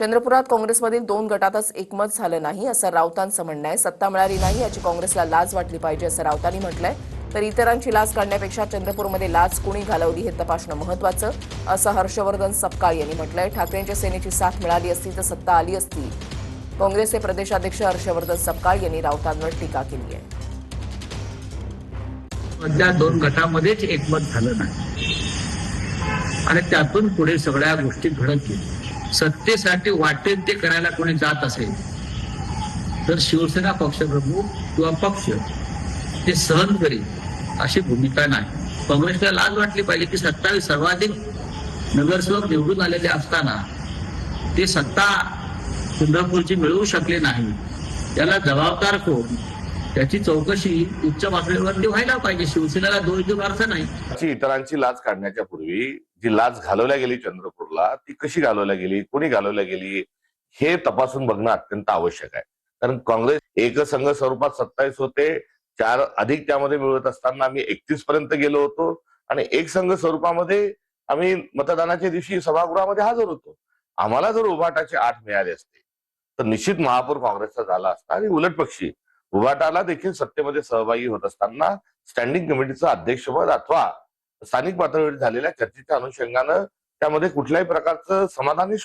चंद्रपुरात काँग्रेसमधील 2 गटातच एकमत झालं नाही असं राऊतांचं म्हणणं आहे. सत्ता मिळाली नाही याची काँग्रेसला लाज वाटली पाहिजे असं राऊतांनी म्हटलंय. तर इतरांची लाज काढण्यापेक्षा चंद्रपूरमध्ये लाज कोणी घालवली हे तपासणं महत्त्वाचं असं हर्षवर्धन सपकाळ यांनी म्हटलंय. ठाकरेंच्या सेनेची साथ मिळाली असती तर सत्ता आली असती. काँग्रेसचे प्रदेशाध्यक्ष हर्षवर्धन सपकाळ यांनी राऊतांवर टीका केली आहे. त्या 2 गटामध्येच एकमत झालं नाही आणि त्यातून पुढे सगळ्या गोष्टी घडत गेल्या. सत्तेसाठी वाटेल ते करायला कोणी जात असेल तर शिवसेना पक्षप्रमुख किंवा पक्ष ते सहन करेल अशी भूमिका नाही. काँग्रेसला लाज वाटली पाहिजे की 27 सर्वाधिक नगरसेवक निवडून आलेले असताना ते सत्ता चंद्रपूरची मिळवू शकले नाही. त्याला जबाबदार कोण त्याची चौकशी उच्च पातळीवरती व्हायला पाहिजे. शिवसेनेला दोष देऊन अर्थ नाही. इतरांची लाज काढण्याच्या पूर्वी जी लाज घालवल्या गेली चंद्रपूरला ती कशी घालवल्या गेली, कोणी घालवल्या गेली हे तपासून बघणं अत्यंत आवश्यक आहे. कारण काँग्रेस एकसंघ स्वरूपात 27 होते, 4 अधिक त्यामध्ये मिळवत असताना आम्ही 31 पर्यंत गेलो होतो आणि एकसंघ स्वरूपामध्ये आम्ही मतदानाच्या दिवशी सभागृहामध्ये हजर होतो. आम्हाला जर उभाटाचे 8 मिळाले असते तर निश्चित महापौर काँग्रेसचा झाला असता आणि उलट पक्षी उभाटाला देखील सत्तेमध्ये सहभागी होत असताना स्टँडिंग कमिटीचं अध्यक्षपद अथवा स्थानिक पातळीवर झालेल्या चर्चेच्या अनुषंगानं त्यामध्ये कुठल्याही प्रकारचं समाधानी